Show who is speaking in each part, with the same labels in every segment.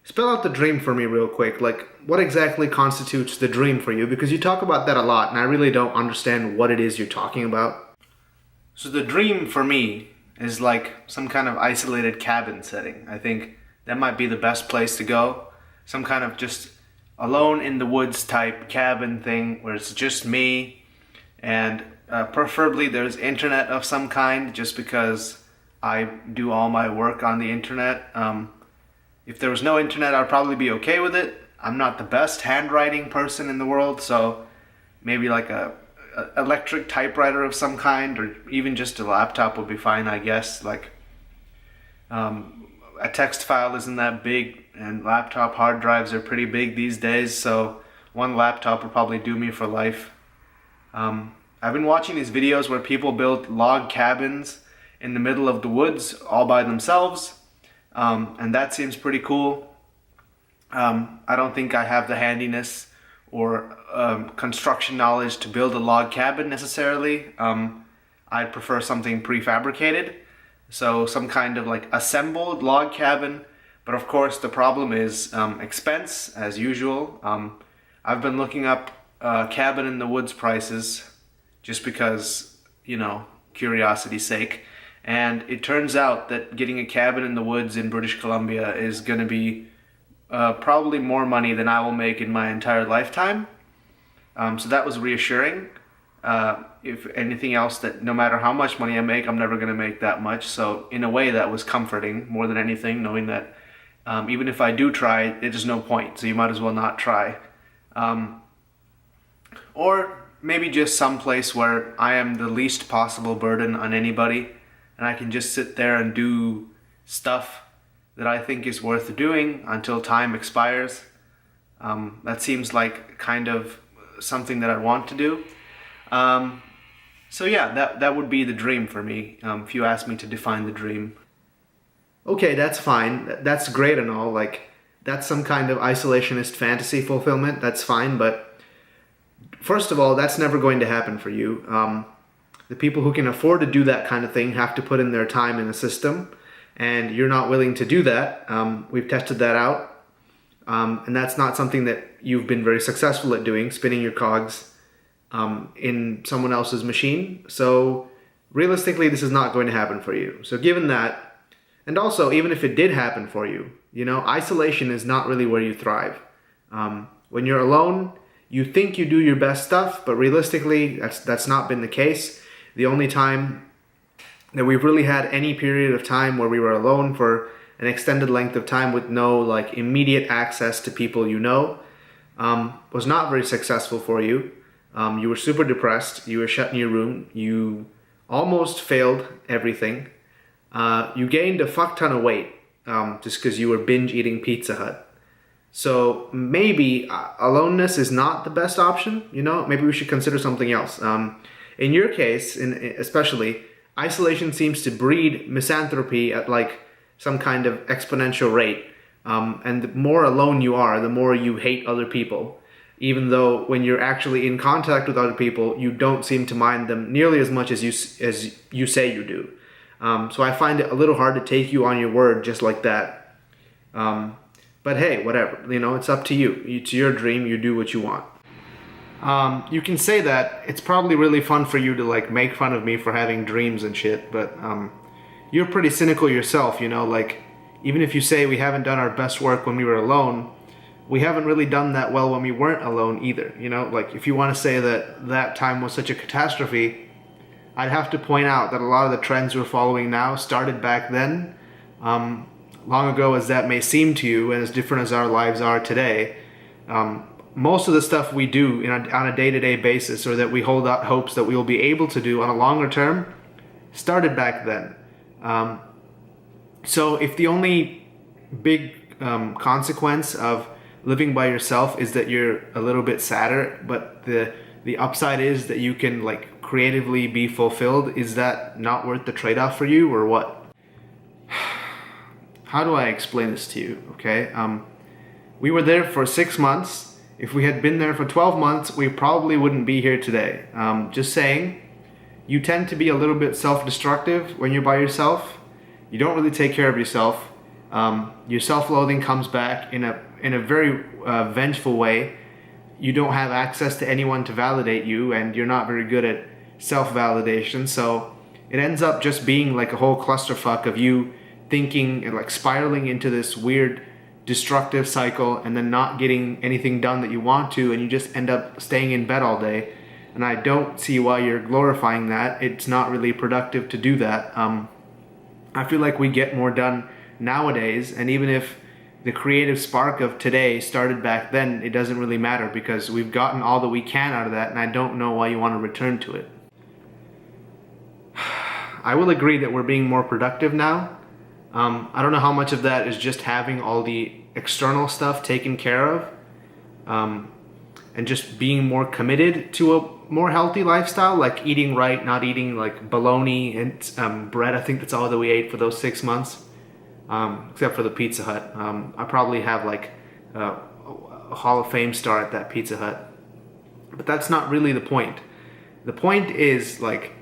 Speaker 1: Spell out the dream for me real quick. Like, what exactly constitutes the dream for you? Because you talk about that a lot, and I really don't understand what it is you're talking about. So the dream for me is like some kind of isolated cabin setting. I think that might be the best place to go. Some kind of just alone in the woods type cabin thing where it's just me, and preferably there's internet of some kind, just because I do all my work on the internet. If there was no internet, I'd probably be okay with it. I'm not the best handwriting person in the world, so maybe like a electric typewriter of some kind, or even just a laptop would be fine, I guess. Like a text file isn't that big, and laptop hard drives are pretty big these days, so one laptop would probably do me for life. I've been watching these videos where people build log cabins in the middle of the woods all by themselves. And that seems pretty cool. I don't think I have the handiness or construction knowledge to build a log cabin necessarily. I'd prefer something prefabricated, so some kind of like assembled log cabin. But of course the problem is expense, as usual. I've been looking up cabin in the woods prices just because, curiosity's sake. And it turns out that getting a cabin in the woods in British Columbia is going to be probably more money than I will make in my entire lifetime. So that was reassuring. If anything else, that no matter how much money I make, I'm never going to make that much. So in a way that was comforting more than anything, knowing that even if I do try, there's no point. So you might as well not try. Or maybe just some place where I am the least possible burden on anybody, and I can just sit there and do stuff that I think is worth doing until time expires. That seems like kind of something that I want to do. So yeah, that would be the dream for me, if you ask me to define the dream. Okay, that's fine. That's great and all. Like, that's some kind of isolationist fantasy fulfillment. That's fine, but first of all, that's never going to happen for you. The people who can afford to do that kind of thing have to put in their time in the system, and you're not willing to do that. We've tested that out, and that's not something that you've been very successful at doing, spinning your cogs in someone else's machine. So realistically, this is not going to happen for you. So given that, and also even if it did happen for you, isolation is not really where you thrive. When you're alone, you think you do your best stuff, but realistically, that's not been the case. The only time that we've really had any period of time where we were alone for an extended length of time with no immediate access to people was not very successful for you. You were super depressed. You were shut in your room. You almost failed everything. You gained a fuck ton of weight just because you were binge eating Pizza Hut. So maybe aloneness is not the best option. Maybe we should consider something else. In your case, especially, isolation seems to breed misanthropy at some kind of exponential rate. And the more alone you are, the more you hate other people. Even though when you're actually in contact with other people, you don't seem to mind them nearly as much as you say you do. So I find it a little hard to take you on your word just like that. But hey, whatever. It's up to you. It's your dream. You do what you want. You can say that. It's probably really fun for you to make fun of me for having dreams and shit, but you're pretty cynical yourself, even if you say we haven't done our best work when we were alone, we haven't really done that well when we weren't alone either. If you want to say that time was such a catastrophe, I'd have to point out that a lot of the trends we're following now started back then. Long ago as that may seem to you, and as different as our lives are today, most of the stuff we do on a day-to-day basis, or that we hold out hopes that we will be able to do on a longer term, started back then. So if the only big consequence of living by yourself is that you're a little bit sadder, but the upside is that you can creatively be fulfilled, is that not worth the trade-off for you, or what? How do I explain this to you? Okay, we were there for 6 months. If we had been there for 12 months, we probably wouldn't be here today. Just saying, you tend to be a little bit self-destructive when you're by yourself. You don't really take care of yourself. Your self-loathing comes back in a very vengeful way. You don't have access to anyone to validate you, and you're not very good at self-validation. So it ends up just being like a whole clusterfuck of you thinking and like spiraling into this weird destructive cycle, and then not getting anything done that you want to, and you just end up staying in bed all day. And I don't see why you're glorifying that. It's not really productive to do that. I feel like we get more done nowadays, and even if the creative spark of today started back then, it doesn't really matter, because we've gotten all that we can out of that, and I don't know why you want to return to it. I will agree that we're being more productive now. I don't know how much of that is just having all the external stuff taken care of, and just being more committed to a more healthy lifestyle, like eating right, not eating like bologna and bread. I think that's all that we ate for those 6 months, except for the Pizza Hut. I probably have like a Hall of Fame star at that Pizza Hut. But that's not really the point. The point is, like,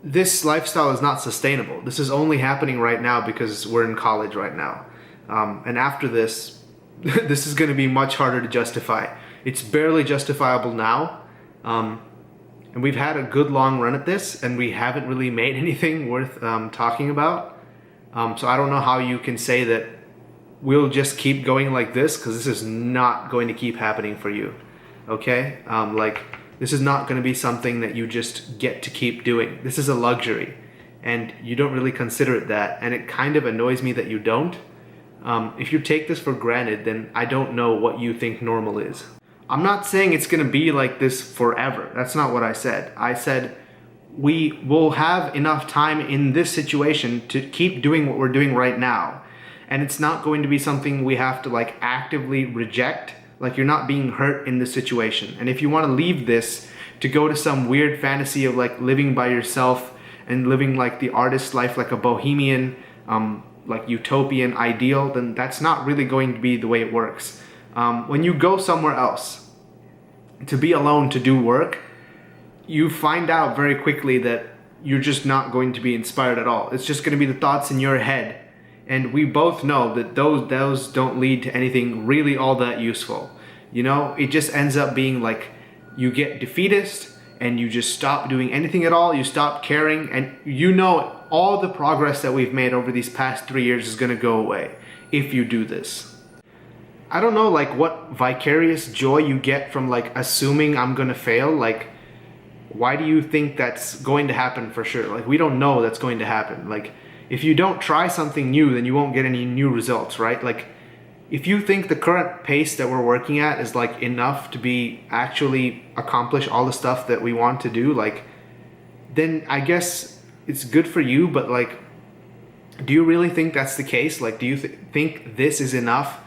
Speaker 1: this lifestyle is not sustainable. This is only happening right now because we're in college right now. And after this, this is going to be much harder to justify. It's barely justifiable now. And we've had a good long run at this, and we haven't really made anything worth talking about. So I don't know how you can say that we'll just keep going like this, because this is not going to keep happening for you. Okay? Like, this is not going to be something that you just get to keep doing. This is a luxury, and you don't really consider it that, and it kind of annoys me that you don't. If you take this for granted, then I don't know what you think normal is. I'm not saying it's going to be like this forever. That's not what I said. I said we will have enough time in this situation to keep doing what we're doing right now, and it's not going to be something we have to like actively reject. Like, you're not being hurt in this situation. And if you want to leave this to go to some weird fantasy of like living by yourself and living like the artist life, like a bohemian, like utopian ideal, then that's not really going to be the way it works. When you go somewhere else to be alone to do work, you find out very quickly that you're just not going to be inspired at all. It's just going to be the thoughts in your head. And we both know that those don't lead to anything really all that useful. You know, it just ends up being like you get defeatist and you just stop doing anything at all. You stop caring, and you know all the progress that we've made over these past 3 years is going to go away if you do this. I don't know like what vicarious joy you get from like assuming I'm going to fail. Like, why do you think that's going to happen for sure? Like, we don't know that's going to happen. Like, if you don't try something new, then you won't get any new results, right? Like, if you think the current pace that we're working at is like enough to be actually accomplish all the stuff that we want to do, like, then I guess it's good for you. But like, do you really think that's the case? Like, do you think this is enough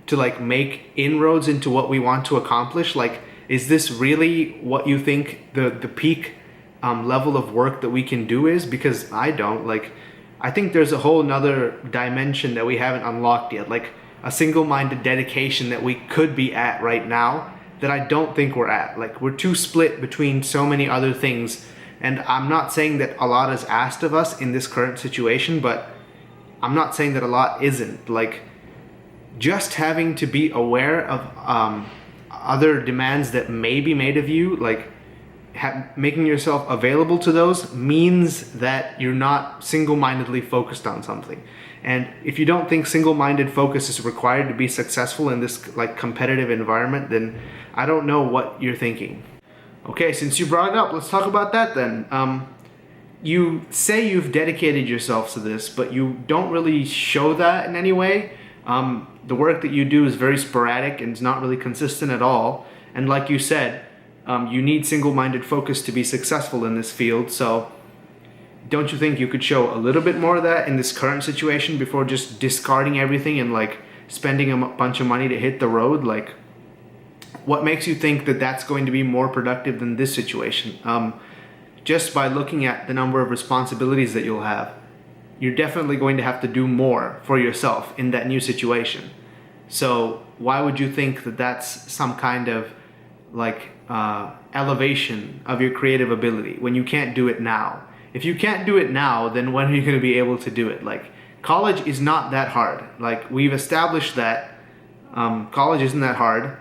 Speaker 1: to like make inroads into what we want to accomplish? Like, is this really what you think the peak level of work that we can do is? Because I don't. Like, I think there's a whole nother dimension that we haven't unlocked yet, like a single-minded dedication that we could be at right now that I don't think we're at. Like, we're too split between so many other things, and I'm not saying that a lot is asked of us in this current situation, but I'm not saying that a lot isn't. Like, just having to be aware of other demands that may be made of you, like, making yourself available to those means that you're not single-mindedly focused on something. And if you don't think single-minded focus is required to be successful in this like competitive environment, then I don't know what you're thinking. Okay, since you brought it up, let's talk about that then. You say you've dedicated yourself to this, but you don't really show that in any way. The work that you do is very sporadic and it's not really consistent at all. And like you said, you need single-minded focus to be successful in this field. So don't you think you could show a little bit more of that in this current situation before just discarding everything and like spending a bunch of money to hit the road? Like, what makes you think that that's going to be more productive than this situation? Just by looking at the number of responsibilities that you'll have, you're definitely going to have to do more for yourself in that new situation. So why would you think that that's some kind of like elevation of your creative ability when you can't do it now? If you can't do it now, then when are you going to be able to do it? Like, college is not that hard. Like, we've established that college isn't that hard.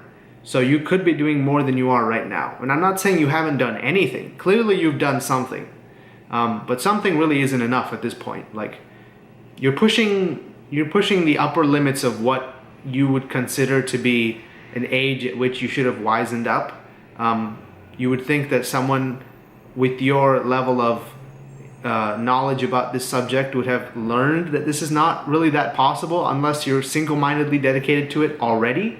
Speaker 1: So you could be doing more than you are right now. And I'm not saying you haven't done anything. Clearly you've done something. But something really isn't enough at this point. Like, you're pushing the upper limits of what you would consider to be an age at which you should have wisened up. You would think that someone with your level of knowledge about this subject would have learned that this is not really that possible unless you're single-mindedly dedicated to it already.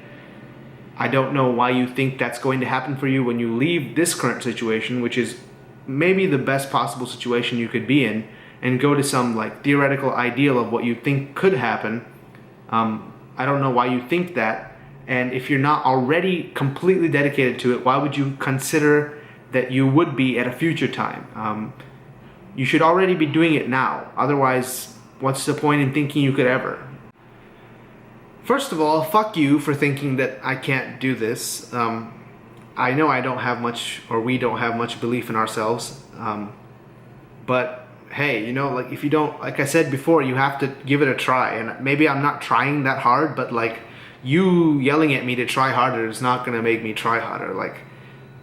Speaker 1: I don't know why you think that's going to happen for you when you leave this current situation, which is maybe the best possible situation you could be in, and go to some like theoretical ideal of what you think could happen. I don't know why you think that, and if you're not already completely dedicated to it, why would you consider that you would be at a future time? You should already be doing it now. Otherwise, what's the point in thinking you could ever? First of all, fuck you for thinking that I can't do this. I know I don't have much, or we don't have much belief in ourselves. But hey, like if you don't, like I said before, you have to give it a try. And maybe I'm not trying that hard, but like you yelling at me to try harder is not gonna make me try harder. Like,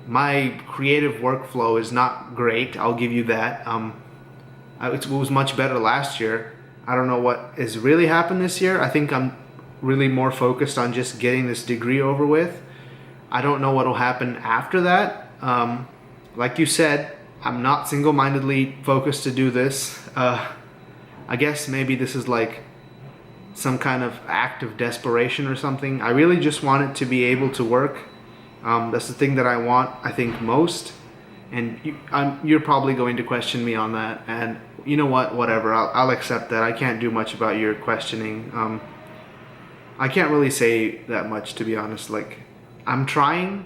Speaker 1: my creative workflow is not great, I'll give you that. It was much better last year. I don't know what has really happened this year. I think I'm really more focused on just getting this degree over with. I don't know what will happen after that. Like you said, I'm not single-mindedly focused to do this. I guess maybe this is like some kind of act of desperation or something. I really just want it to be able to work. That's the thing that I want, I think, most. And you're probably going to question me on that. And you know what? Whatever. I'll accept that. I can't do much about your questioning. I can't really say that much, to be honest. Like, I'm trying.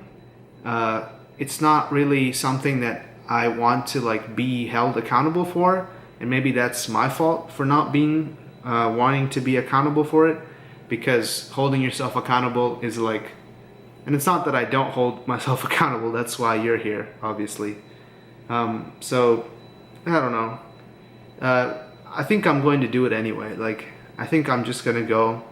Speaker 1: It's not really something that I want to like be held accountable for, and maybe that's my fault for not being wanting to be accountable for it, because holding yourself accountable is like, and it's not that I don't hold myself accountable. That's why you're here, obviously. So I don't know. I think I'm going to do it anyway. Like, I think I'm just gonna go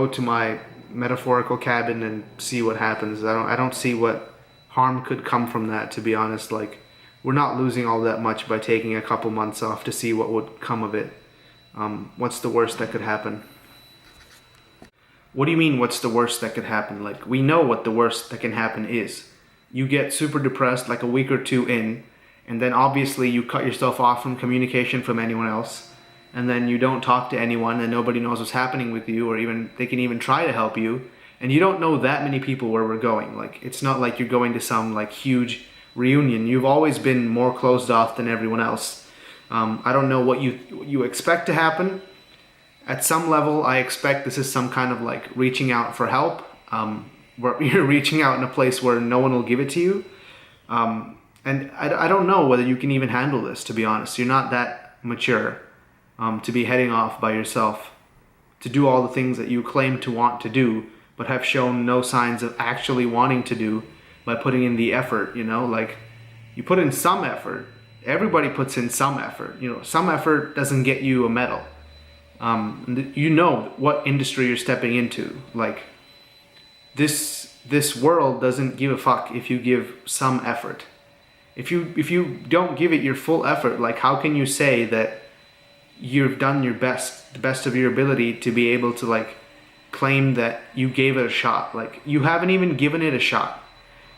Speaker 1: to my metaphorical cabin and see what happens. I don't see what harm could come from that, to be honest. Like, we're not losing all that much by taking a couple months off to see what would come of it. What's the worst that could happen? What do you mean, what's the worst that could happen? Like, we know what the worst that can happen is. You get super depressed like a week or two in, and then obviously you cut yourself off from communication from anyone else, and then you don't talk to anyone, and nobody knows what's happening with you, or even they can even try to help you, and you don't know that many people where we're going. Like, it's not like you're going to some like huge reunion. You've always been more closed off than everyone else. I don't know what you expect to happen. At some level, I expect this is some kind of like reaching out for help, where you're reaching out in a place where no one will give it to you. And I don't know whether you can even handle this, to be honest. You're not that mature to be heading off by yourself to do all the things that you claim to want to do, but have shown no signs of actually wanting to do by putting in the effort. Like, you put in some effort. Everybody puts in some effort. Some effort doesn't get you a medal. You know what industry you're stepping into. Like, this world doesn't give a fuck if you give some effort. If you don't give it your full effort, like, how can you say that you've done your best, the best of your ability, to be able to like claim that you gave it a shot? Like, you haven't even given it a shot.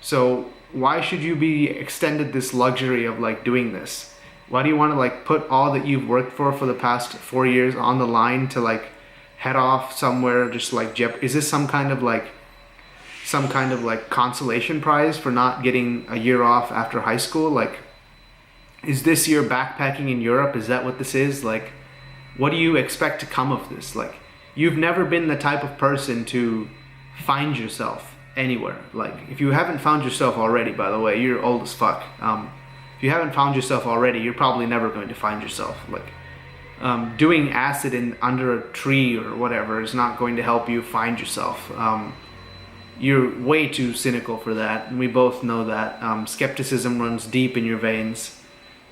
Speaker 1: So why should you be extended this luxury of like doing this? Why do you want to like put all that you've worked for the past 4 years on the line to like head off somewhere, just like is this some kind of like consolation prize for not getting a year off after high school? Like, is this your backpacking in Europe? Is that what this is? Like, what do you expect to come of this? Like, you've never been the type of person to find yourself anywhere. Like, if you haven't found yourself already, by the way, you're old as fuck. If you haven't found yourself already, you're probably never going to find yourself. Like, doing acid under a tree or whatever is not going to help you find yourself. You're way too cynical for that, and we both know that. Skepticism runs deep in your veins.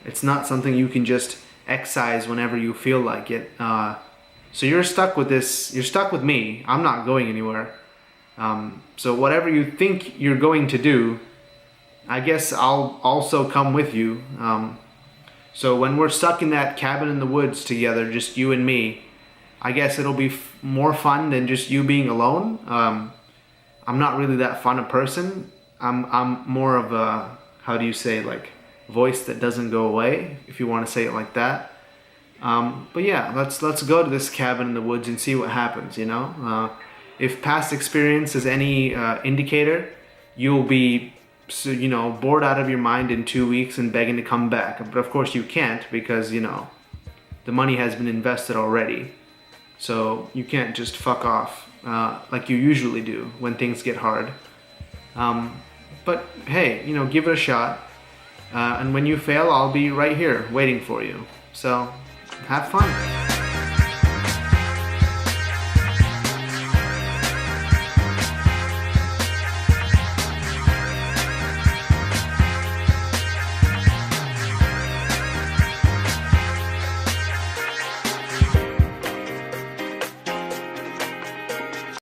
Speaker 1: It's not something you can just excise whenever you feel like it. So you're stuck with this. You're stuck with me. I'm not going anywhere. So whatever you think you're going to do, I guess I'll also come with you. So when we're stuck in that cabin in the woods together, just you and me, I guess it'll be more fun than just you being alone. I'm not really that fun a person. I'm more of a, how do you say, like, voice that doesn't go away, if you want to say it like that. But yeah, let's go to this cabin in the woods and see what happens, you know? If past experience is any indicator, you'll be, so, you know, bored out of your mind in 2 weeks and begging to come back. But of course you can't, because, you know, the money has been invested already. So you can't just fuck off like you usually do when things get hard. But hey, you know, give it a shot. And when you fail, I'll be right here waiting for you. So have fun.